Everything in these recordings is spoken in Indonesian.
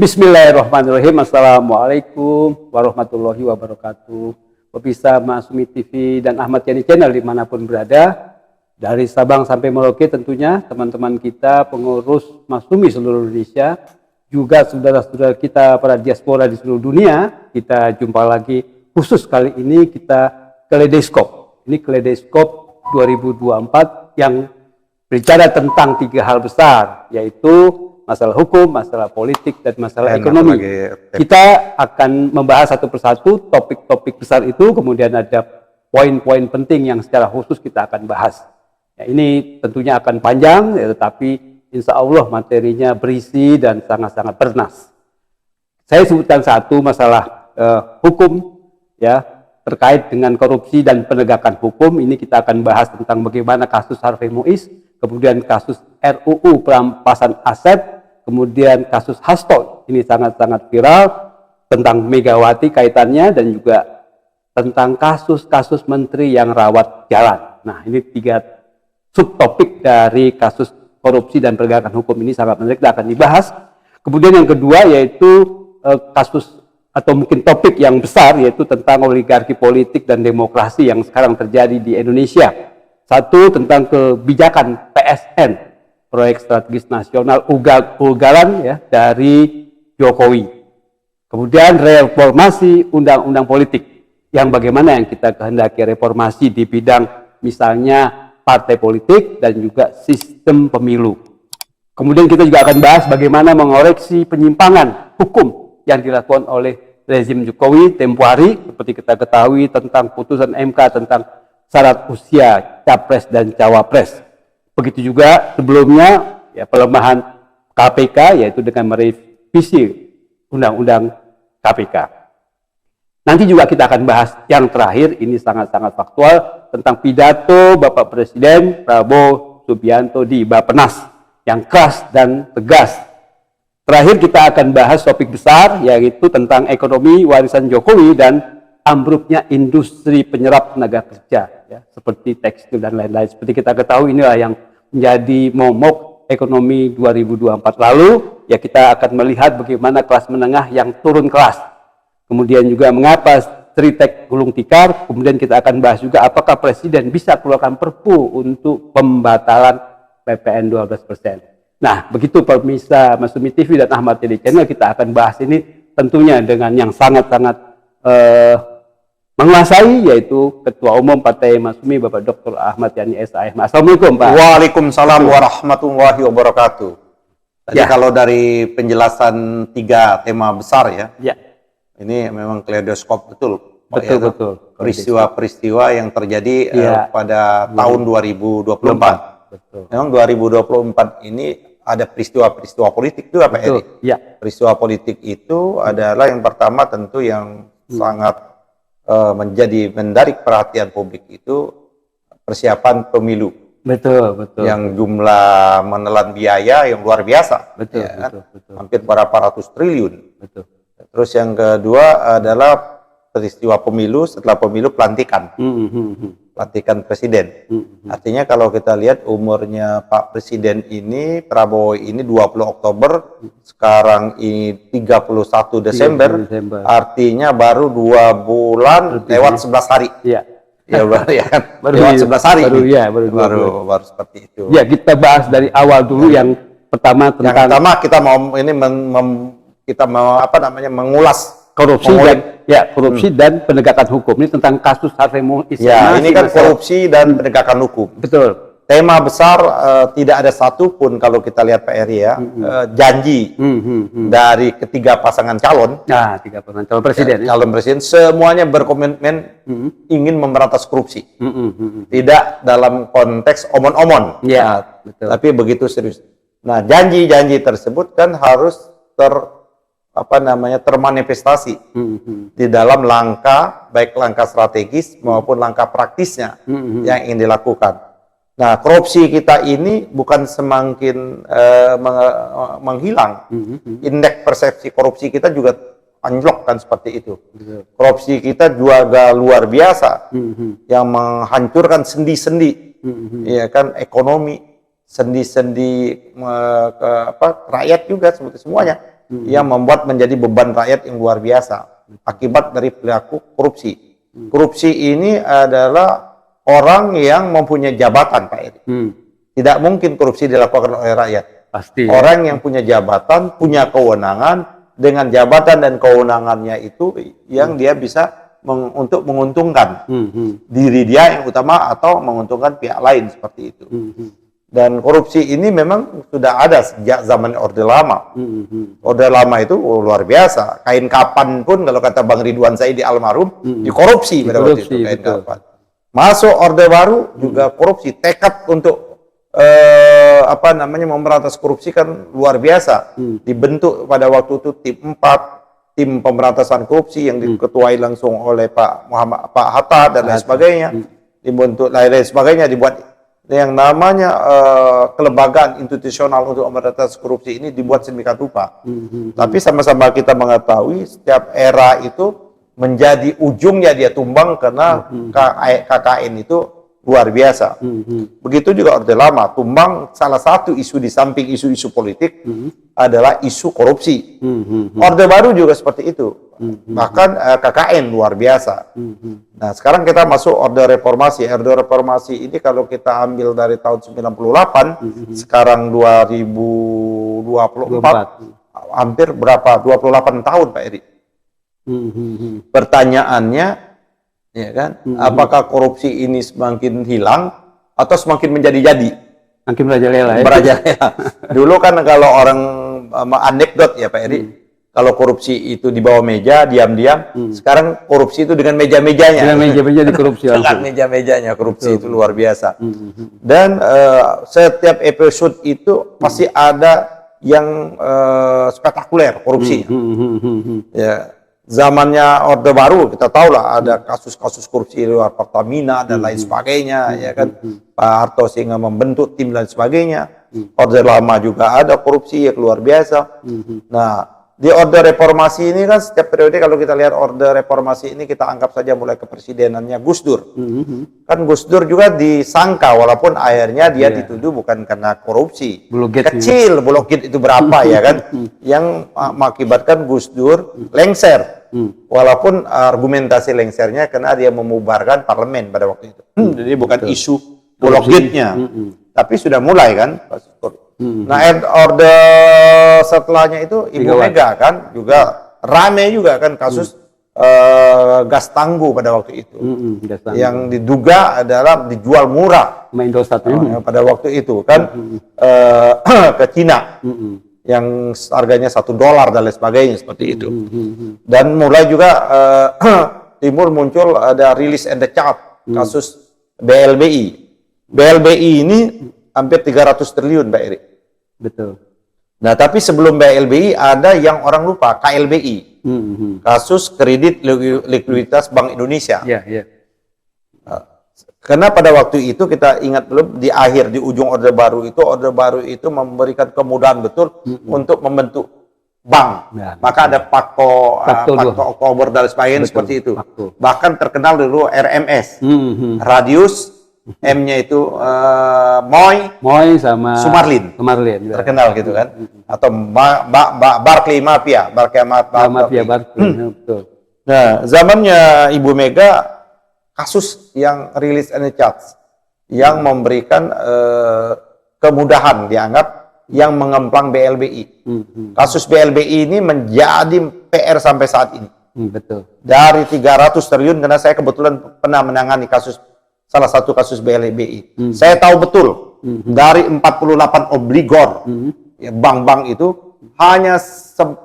Bismillahirrahmanirrahim. Assalamualaikum warahmatullahi wabarakatuh. Pemirsa Masumi TV dan Ahmad Yani Channel dimanapun berada, dari Sabang sampai Merauke tentunya, teman-teman kita pengurus Masumi seluruh Indonesia, juga saudara-saudara kita para diaspora di seluruh dunia, kita jumpa lagi. Khusus kali ini kita Kaleidoskop. Ini Kaleidoskop 2024 yang berbicara tentang 3 hal besar, yaitu masalah hukum, masalah politik, dan masalah ekonomi. Kita akan membahas satu persatu topik-topik besar itu, kemudian ada poin-poin penting yang secara khusus kita akan bahas. Ya, ini tentunya akan panjang, ya, tetapi insya Allah materinya berisi dan sangat-sangat bernas. Saya sebutkan satu masalah hukum, ya, terkait dengan korupsi dan penegakan hukum. Ini kita akan bahas tentang bagaimana kasus Harvey Muiz, kemudian kasus RUU perampasan aset, kemudian kasus Hasto, ini sangat-sangat viral, tentang Megawati kaitannya, dan juga tentang kasus-kasus menteri yang rawat jalan. Nah, ini 3 subtopik dari kasus korupsi dan penegakan hukum ini sangat menarik, kita akan dibahas. Kemudian yang kedua yaitu kasus atau mungkin topik yang besar, yaitu tentang oligarki politik dan demokrasi yang sekarang terjadi di Indonesia. Satu, tentang kebijakan PSN, proyek strategis nasional ugal-ugalan, ya, dari Jokowi. Kemudian reformasi undang-undang politik, yang bagaimana yang kita kehendaki reformasi di bidang misalnya partai politik dan juga sistem pemilu. Kemudian kita juga akan bahas bagaimana mengoreksi penyimpangan hukum yang dilakukan oleh rezim Jokowi tempo hari, seperti kita ketahui tentang putusan MK tentang syarat usia capres dan cawapres. Begitu juga sebelumnya, ya, pelemahan KPK, yaitu dengan merevisi undang-undang KPK. Nanti juga kita akan bahas yang terakhir, ini sangat-sangat faktual, tentang pidato Bapak Presiden Prabowo Subianto di Bappenas yang keras dan tegas. Terakhir kita akan bahas topik besar, yaitu tentang ekonomi warisan Jokowi dan ambruknya industri penyerap tenaga kerja, ya, seperti tekstil dan lain-lain. Seperti kita ketahui, inilah yang menjadi momok ekonomi 2024 lalu. Ya, kita akan melihat bagaimana kelas menengah yang turun kelas. Kemudian juga mengapa Stritek gulung tikar. Kemudian kita akan bahas juga apakah Presiden bisa keluarkan Perpu untuk pembatalan PPN 12%. Nah, begitu pemirsa Masumi TV dan Ahmad Yani Channel, kita akan bahas ini tentunya dengan yang sangat-sangat menguasai, yaitu Ketua Umum Partai Masumi Bapak Dr. Ahmad Yani SAM. Assalamualaikum, Pak. Waalaikumsalam warahmatullahi wabarakatuh. Tadi ya, kalau dari penjelasan 3 tema besar, ya, ya, ini memang kaleidoskop betul, Pak, betul, ya, betul. Peristiwa-peristiwa yang terjadi ya, pada tahun 2024. Betul. Memang 2024 ini ada peristiwa-peristiwa politik juga, Pak Eri. Ya. Peristiwa politik itu adalah yang pertama tentu yang sangat menjadi menarik perhatian publik itu persiapan pemilu. Betul, betul. Yang jumlah menelan biaya yang luar biasa. Betul, ya, betul, betul. Hampir berapa ratus triliun. Betul. Terus yang kedua adalah peristiwa pemilu, setelah pemilu pelantikan. Pelantikan presiden. Artinya kalau kita lihat umurnya Pak Presiden ini, Prabowo ini 20 Oktober, sekarang ini 31 Desember, artinya baru 2 bulan lewat 11 hari. Iya. Ya, baru, ya kan? Baru lewat 11 hari. Baru seperti itu. Ya, kita bahas dari awal dulu, yang pertama tentang... Yang pertama kita mau ini kita mau apa namanya mengulas korupsi dan penegakan hukum. Ini tentang kasus Harvey Muiz. Ya, ini kan korupsi dan penegakan hukum. Betul. Tema besar tidak ada satupun kalau kita lihat Pak Eri, ya, janji dari ketiga pasangan calon. Nah, 3 pasangan calon presiden. Ya, calon presiden semuanya berkomitmen ingin memberantas korupsi. Tidak dalam konteks omon-omon. Ya, betul. Tapi begitu serius. Nah, janji-janji tersebut kan harus termanifestasi di dalam langkah, baik langkah strategis maupun langkah praktisnya yang ingin dilakukan. Nah, korupsi kita ini bukan semakin menghilang, indeks persepsi korupsi kita juga anjlok kan seperti itu. Korupsi kita juga luar biasa, yang menghancurkan sendi-sendi, ya kan, ekonomi, sendi-sendi rakyat juga semuanya. yang membuat menjadi beban rakyat yang luar biasa akibat dari perilaku korupsi. Korupsi ini adalah orang yang mempunyai jabatan, Pak Eri. Tidak mungkin korupsi dilakukan oleh rakyat. Pasti. Orang yang punya jabatan, punya kewenangan, dengan jabatan dan kewenangannya itu yang dia bisa untuk menguntungkan diri dia yang utama atau menguntungkan pihak lain seperti itu. Dan korupsi ini memang sudah ada sejak zaman Orde Lama. Orde Lama itu luar biasa. Kain kapan pun kalau kata Bang Ridwan Saidi almarhum dikorupsi pada waktu itu kain kapan. Masuk Orde Baru juga korupsi. Tekad untuk memberantas korupsi kan luar biasa. Dibentuk pada waktu itu tim 4, tim pemberantasan korupsi yang diketuai langsung oleh Pak Hatta dan lain sebagainya. Dibentuk lain sebagainya, dibuat yang namanya kelembagaan institusional untuk memberantas korupsi ini dibuat sedemikian rupa. Tapi sama-sama kita mengetahui setiap era itu menjadi ujungnya dia tumbang karena KKN itu luar biasa. Begitu juga Orde Lama tumbang, salah satu isu di samping isu-isu politik adalah isu korupsi. Orde Baru juga seperti itu. Bahkan KKN luar biasa. Nah, sekarang kita masuk Orde Reformasi. Orde Reformasi ini kalau kita ambil dari tahun 98, sekarang 2024, hampir berapa? 28 tahun, Pak Eri. Pertanyaannya, ya kan, apakah korupsi ini semakin hilang atau semakin menjadi-jadi? Makin merajalela ya. Merajalela. Dulu kan kalau orang anekdot ya Pak Eri, kalau korupsi itu di bawah meja, diam-diam. Sekarang korupsi itu dengan meja-mejanya. Dengan meja-meja dikorupsi langsung. Dengan meja-mejanya korupsi itu luar biasa. Dan setiap episode itu pasti ada yang spektakuler korupsinya. Ya, zamannya Orde Baru kita tahu lah ada kasus-kasus korupsi di luar Pertamina dan lain sebagainya, ya kan. Pak Harto sehingga membentuk tim dan sebagainya. Orde Lama juga ada korupsi yang luar biasa. Nah, di Orde Reformasi ini kan setiap periode kalau kita lihat Orde Reformasi ini kita anggap saja mulai kepresidenannya Gus Dur. Kan Gus Dur juga disangka walaupun akhirnya dia dituduh bukan karena korupsi. Kecil, blokit itu berapa ya kan. Yang mengakibatkan Gus Dur lengser. Walaupun argumentasi lengsernya karena dia memubarkan parlemen pada waktu itu. Jadi bukan isu blokitnya. Tapi sudah mulai kan. Nah, Orde setelahnya itu Ibu Mega kan juga rame juga kan kasus gas tangguh pada waktu itu. Yang diduga adalah dijual murah pada waktu itu kan ke Cina. Yang harganya $1 dan lain sebagainya seperti itu. Dan mulai juga timbul muncul ada release and the chart kasus BLBI. BLBI ini hampir 300 triliun Pak Eri. Betul. Nah, tapi sebelum BLBI ada yang orang lupa, KLBI. Kasus kredit likuiditas Bank Indonesia. Karena pada waktu itu kita ingat belum di ujung Orde Baru itu memberikan kemudahan betul untuk membentuk bank. Maka ada Pakto Oktober dan sebagainya seperti itu. Bahkan terkenal dulu RMS. Radius M-nya itu Moy sama Sumarlin terkenal gitu kan, atau Barclay Mafia, Barclay. Nah, zamannya Ibu Mega kasus yang rilis and charge yang memberikan kemudahan dianggap yang mengemplang BLBI. Kasus BLBI ini menjadi PR sampai saat ini. Betul. Dari 300 triliun karena saya kebetulan pernah menangani salah satu kasus BLBI. Saya tahu betul dari 48 obligor bank-bank itu hanya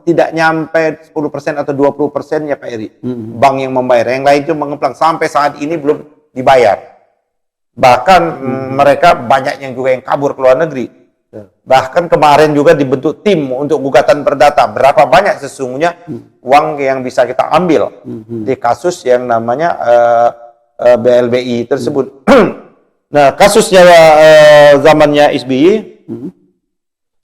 tidak nyampe 10% atau 20% ya Pak Eri. Bank yang membayar, yang lain itu mengemplang sampai saat ini belum dibayar. Bahkan mereka banyak yang juga yang kabur ke luar negeri. Bahkan kemarin juga dibentuk tim untuk gugatan perdata. Berapa banyak sesungguhnya uang yang bisa kita ambil di kasus yang namanya BLBI tersebut. Nah, kasusnya zamannya SBY,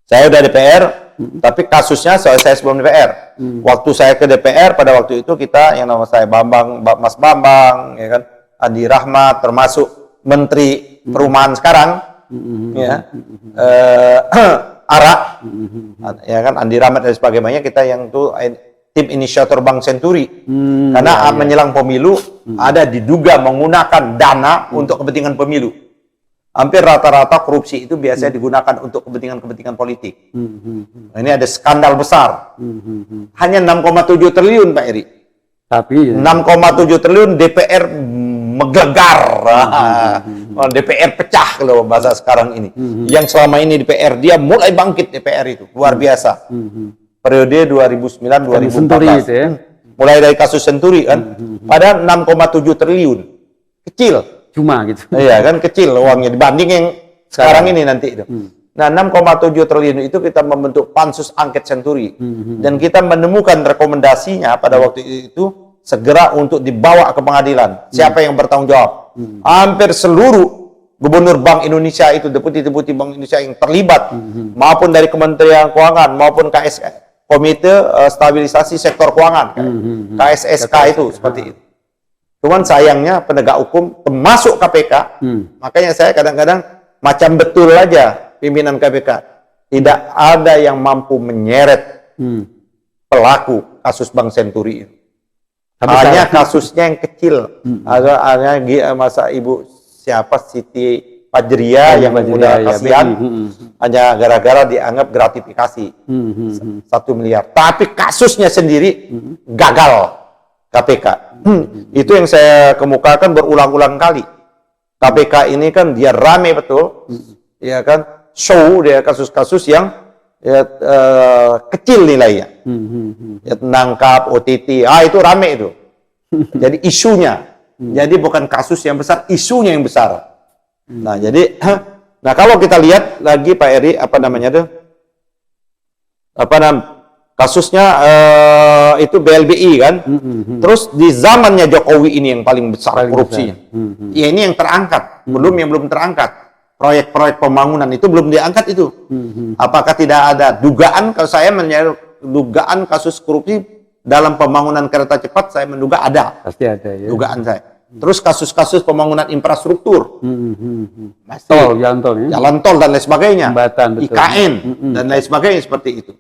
saya udah DPR, tapi kasusnya saya sebelum DPR. Waktu saya ke DPR pada waktu itu kita yang nama saya Mas Bambang, ya kan, Andi Rahmat, termasuk Menteri Perumahan sekarang, ya, ARA, ya kan, Andi Rahmat dan sebagainya, kita yang tuh tim inisiator Bank Senturi. Karena menjelang pemilu ada diduga menggunakan dana untuk kepentingan pemilu. Hampir rata-rata korupsi itu biasanya digunakan untuk kepentingan-kepentingan politik. Nah, ini ada skandal besar. Hanya 6,7 triliun Pak Eri. Tapi 6,7 triliun DPR meglegar. DPR pecah kalau bahasa sekarang ini. Yang selama ini DPR, dia mulai bangkit DPR itu. Luar biasa. Periode 2009-2014. Senturi itu ya. Mulai dari kasus Senturi kan. Padahal 6,7 triliun. Kecil. Cuma gitu. Iya kan, kecil uangnya dibanding yang sekarang ini nanti itu. Nah, 6,7 triliun itu kita membentuk pansus angket Senturi. Dan kita menemukan rekomendasinya pada waktu itu segera untuk dibawa ke pengadilan. Siapa yang bertanggung jawab? Hampir seluruh gubernur Bank Indonesia itu, deputi-deputi Bank Indonesia yang terlibat, maupun dari Kementerian Keuangan, maupun Komite Stabilisasi Sektor Keuangan, KSSK itu, seperti itu. Cuman sayangnya penegak hukum, termasuk KPK, makanya saya kadang-kadang macam betul aja pimpinan KPK. Tidak ada yang mampu menyeret pelaku kasus Bank Senturi itu. Hanya kasusnya yang kecil. Hanya masa ibu siapa Siti Fajria yang udah kasihan, hanya gara-gara dianggap gratifikasi 1 miliar. Tapi kasusnya sendiri gagal KPK. Itu yang saya kemukakan berulang-ulang kali. KPK ini kan dia rame betul, ya kan, show dia kasus-kasus yang kecil nilainya, ya, nangkap OTT, itu rame itu. Jadi isunya, jadi bukan kasus yang besar, isunya yang besar. Nah, jadi, nah kalau kita lihat lagi Pak Eri, apa namanya tuh, kasusnya itu BLBI kan, terus di zamannya Jokowi ini yang paling besar korupsinya. Ya ini yang terangkat, yang belum terangkat. Proyek-proyek pembangunan itu belum diangkat itu. Apakah tidak ada dugaan? Kalau saya menyebut dugaan kasus korupsi dalam pembangunan kereta cepat, saya menduga ada. Pasti ada ya. Dugaan saya. Terus kasus-kasus pembangunan infrastruktur, tol, jalan tol dan lain sebagainya, jembatan, betul. IKN dan lain sebagainya seperti itu.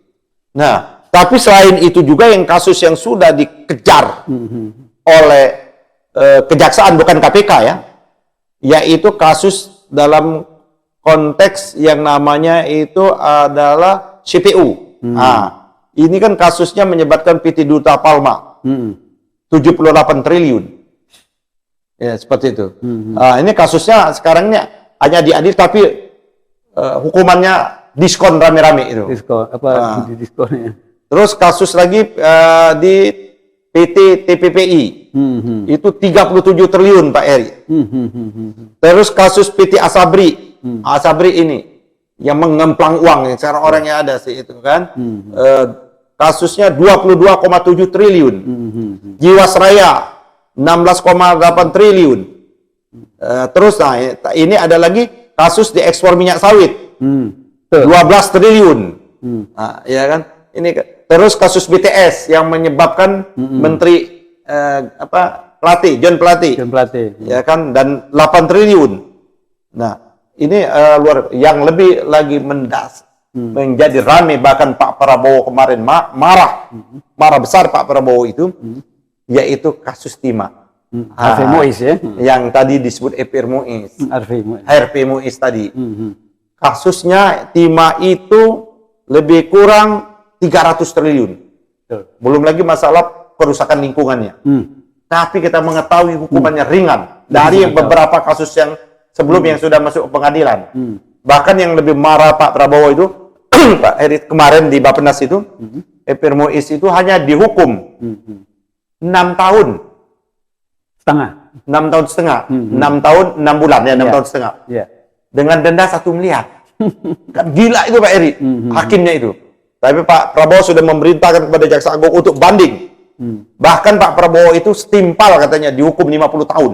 Nah, tapi selain itu juga yang kasus yang sudah dikejar oleh kejaksaan, bukan KPK ya, yaitu kasus dalam konteks yang namanya itu adalah CPU. Nah, ini kan kasusnya menyebabkan PT Duta Palma 78 triliun. Ya, seperti itu. Ini kasusnya sekarang ini hanya diadil, tapi hukumannya diskon rame-rame itu. Diskon, di diskonnya? Terus kasus lagi di PT TPPI, itu 37 triliun Pak Eri. Terus kasus PT Asabri, Asabri ini yang mengemplang uang, yang sekarang orangnya ada sih itu kan, kasusnya 22,7 triliun. Jiwasraya 16,8 triliun. Terus nah, ini ada lagi kasus di ekspor minyak sawit, 12 triliun. Nah, ya kan? Ini terus kasus BTS yang menyebabkan Menteri John Plate, ya kan, dan 8 triliun. Nah, ini yang lebih lagi menjadi rame, bahkan Pak Prabowo kemarin marah besar Pak Prabowo itu, yaitu kasus Timah. Harvey Mois ya, yang tadi disebut Epir Mois, Harvey Mois tadi. Kasusnya Timah itu lebih kurang 300 triliun. Belum lagi masalah kerusakan lingkungannya. Tapi kita mengetahui hukumannya ringan dari beberapa kasus yang sebelum yang sudah masuk pengadilan. Bahkan yang lebih marah Pak Prabowo itu, Pak Erit kemarin di Bappenas itu, Epir Mois itu hanya dihukum 6 tahun. 6 tahun setengah. 6 tahun 6 bulan ya, 6 tahun setengah. Dengan denda 1 miliar. Kan gila itu Pak Eri, hakimnya itu. Tapi Pak Prabowo sudah memerintahkan kepada Jaksa Agung untuk banding. Bahkan Pak Prabowo itu setimpal katanya dihukum 50 tahun.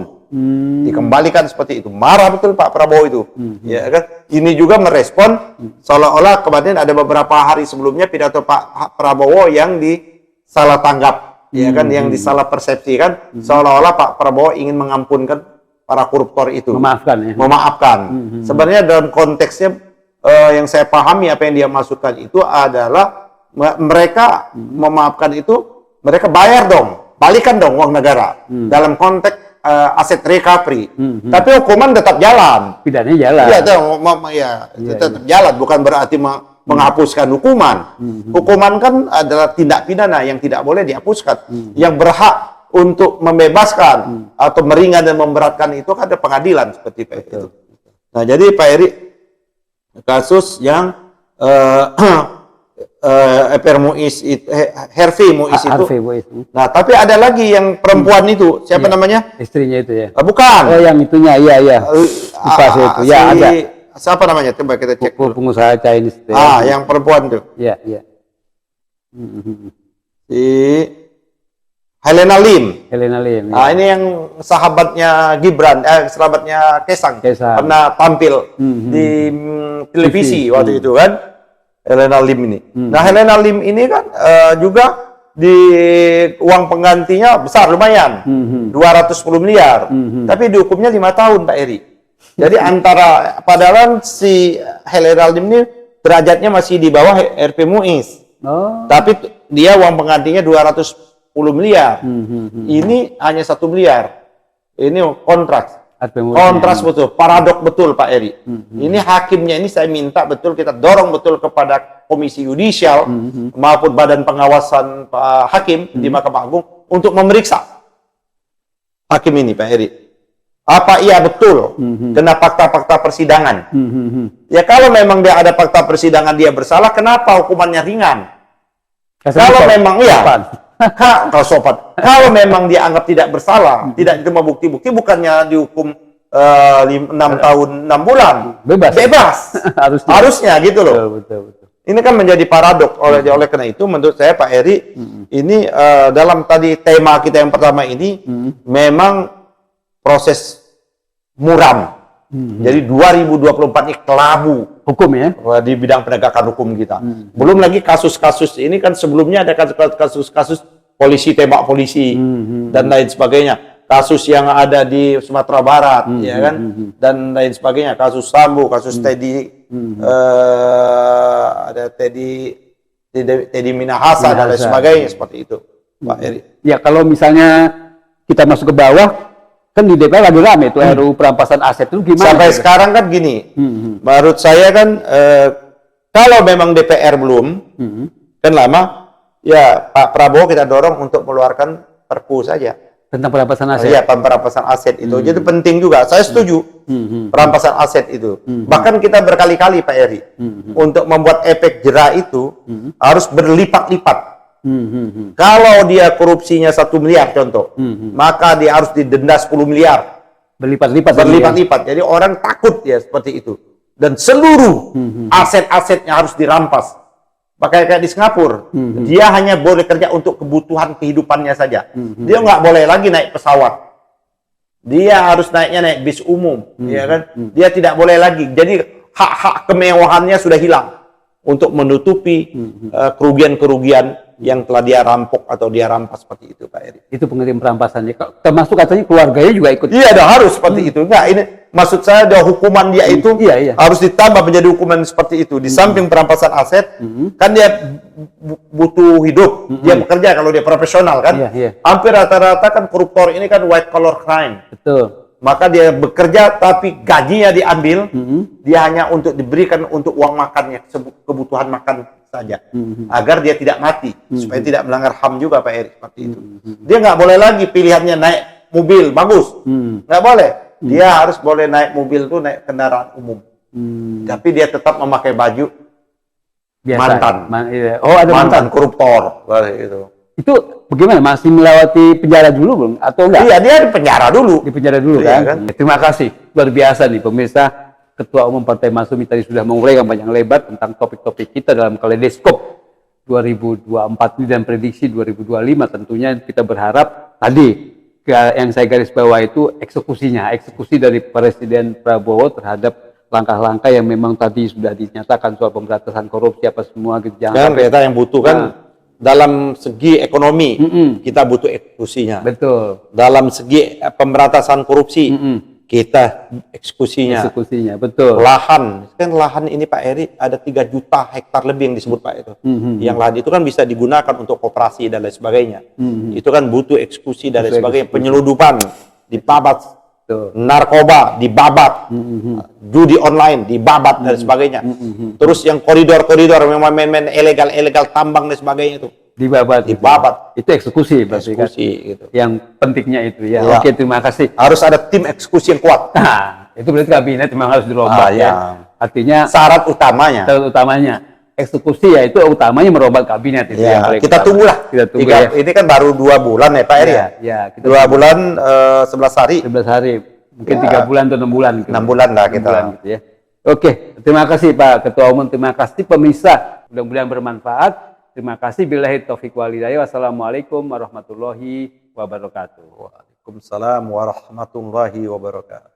Dikembalikan seperti itu. Marah betul Pak Prabowo itu. Ya kan? Ini juga merespon seolah-olah kemarin ada beberapa hari sebelumnya pidato Pak Prabowo yang disalah tanggap, ya kan, yang disalah persepsikan seolah-olah Pak Prabowo ingin mengampunkan para koruptor itu. Memaafkan ya. Memaafkan. Sebenarnya dalam konteksnya yang saya pahami apa yang dia maksudkan itu adalah mereka memaafkan itu, mereka bayar dong, balikan dong uang negara dalam konteks aset recovery. Tapi hukuman tetap jalan. Pidananya jalan. Iya, tetap jalan, bukan berarti menghapuskan hukuman. Hukuman kan adalah tindak pidana yang tidak boleh dihapuskan. Yang berhak untuk membebaskan atau meringan dan memberatkan itu kan ada pengadilan seperti itu. Nah, jadi Pak Eri, kasus yang FR Muiz itu, Hervi Muiz itu. Nah, tapi ada lagi yang perempuan itu, siapa namanya? Istrinya itu ya. Bukan. Oh, yang itunya, iya. Lupa saya itu. Ya, ada. Siapa namanya? Coba kita cek. Pengusaha Chinese. Yang perempuan tuh. Iya. Si Helena Lim. Ya. Ini yang sahabatnya Gibran, sahabatnya Kesang. Pernah tampil di televisi waktu itu kan. Helena Lim ini. Nah, Helena Lim ini kan juga di uang penggantinya besar lumayan. 210 miliar. Tapi dihukumnya 5 tahun, Pak Eri. Jadi padahal si Helena Lim ini derajatnya masih di bawah RP Muiz. Tapi dia uang penggantinya 210 miliar. Ini hanya 1 miliar. Ini kontras. Kontras betul, paradok betul Pak Eri. Ini hakimnya ini saya minta betul, kita dorong betul kepada Komisi Yudisial maupun Badan Pengawasan Hakim di Mahkamah Agung untuk memeriksa hakim ini Pak Eri. Apa iya betul kena fakta-fakta persidangan? Ya kalau memang dia ada fakta persidangan dia bersalah, kenapa hukumannya ringan? Kalau memang kalau sopan, kalau memang dia anggap tidak bersalah, tidak diterima bukti-bukti, bukannya dihukum 6 tahun 6 bulan, bebas. Harusnya gitu loh. Betul. Ini kan menjadi paradok oleh karena itu menurut saya Pak Eri ini dalam tadi tema kita yang pertama ini memang proses muram. Jadi 2024 ini kelabu hukum ya di bidang penegakan hukum kita. Belum lagi kasus-kasus ini kan sebelumnya ada kasus-kasus polisi tembak polisi dan lain sebagainya. Kasus yang ada di Sumatera Barat ya kan dan lain sebagainya. Kasus Sambo, kasus Teddy ada Teddy Minahasa dan lain sebagainya seperti itu. Pak Eri. Ya kalau misalnya kita masuk ke bawah kan di DPR lagi rame itu RUU perampasan aset itu gimana? Sampai sekarang kan gini, menurut saya kan kalau memang DPR belum, kan lama, ya Pak Prabowo kita dorong untuk mengeluarkan Perpu saja. Tentang perampasan aset? Iya, perampasan aset itu. Jadi penting juga, saya setuju perampasan aset itu. Bahkan kita berkali-kali Pak Eri, untuk membuat efek jera itu harus berlipat-lipat. Kalau dia korupsinya 1 miliar contoh, maka dia harus didenda 10 miliar. Berlipat-lipat. Jadi orang takut ya seperti itu. Dan seluruh aset-asetnya harus dirampas. Kayak di Singapura, dia hanya boleh kerja untuk kebutuhan kehidupannya saja. Dia nggak boleh lagi naik pesawat. Dia harus naik bis umum, ya kan? Dia tidak boleh lagi. Jadi hak-hak kemewahannya sudah hilang untuk menutupi kerugian-kerugian yang telah dia rampok atau dia rampas seperti itu Pak Eri. Itu pengertian perampasannya. Termasuk katanya keluarganya juga ikut. Iya, harus seperti itu. Enggak, ini maksud saya ada hukuman dia itu harus ditambah menjadi hukuman seperti itu. Di samping perampasan aset, kan dia butuh hidup. Dia bekerja kalau dia profesional kan. Hampir rata-rata kan koruptor ini kan white collar crime. Betul. Maka dia bekerja tapi gajinya diambil, dia hanya untuk diberikan untuk uang makannya, kebutuhan makan saja, agar dia tidak mati, supaya tidak melanggar HAM juga Pak Eri seperti itu. Dia nggak boleh lagi pilihannya naik mobil bagus, nggak boleh. Dia harus boleh naik mobil itu naik kendaraan umum, tapi dia tetap memakai baju biasa. Mantan koruptor, itu. Itu bagaimana? Masih melewati penjara dulu belum? Atau enggak? Iya, dia di penjara dulu. Di penjara dulu kan? Terima kasih. Luar biasa nih pemirsa. Ketua Umum Partai Masyumi tadi sudah menguraikan banyak lebar tentang topik-topik kita dalam kaleidoskop 2024 ini dan prediksi 2025. Tentunya kita berharap tadi yang saya garis bawah itu eksekusi dari Presiden Prabowo terhadap langkah-langkah yang memang tadi sudah dinyatakan soal pemberantasan korupsi apa semua gitu. Jangan kita yang butuh kan dalam segi ekonomi kita butuh eksekusinya. Betul. Dalam segi pemberantasan korupsi kita eksekusinya. Eksekusinya, betul. Lahan, kan lahan ini Pak Eri ada 3 juta hektar lebih yang disebut Pak itu. Yang lahan itu kan bisa digunakan untuk koperasi dan lain sebagainya. Itu kan butuh eksekusi dan lain sebagainya. Penyeludupan dibabat, narkoba dibabat, judi online dibabat dan sebagainya. Terus yang koridor-koridor memang main-main ilegal tambang dan sebagainya itu Dibabat. Itu eksekusi berarti kan. gitu. Yang pentingnya itu ya. Ya. Oke, terima kasih. Harus ada tim eksekusi yang kuat. Nah, itu berarti kabinet memang harus dirombak ya. Artinya Syarat utamanya. eksekusi ya itu utamanya merombak kabinet itu yang paling kita utama. tunggulah. Kita tunggu ya. Ini kan baru 2 bulan ya Pak Eri ya. Ya, kita 2 bulan 11 hari. 11 hari. Mungkin Ya. 3 bulan atau 6 bulan gitu. 6 bulan lah 6 kita. bulan gitu ya. Oke, terima kasih Pak Ketua Umum, terima kasih pemirsa. Mudah-mudahan bermanfaat. Terima kasih. Billahi taufiq wal hidayah. Wassalamualaikum warahmatullahi wabarakatuh. Waalaikumsalam warahmatullahi wabarakatuh.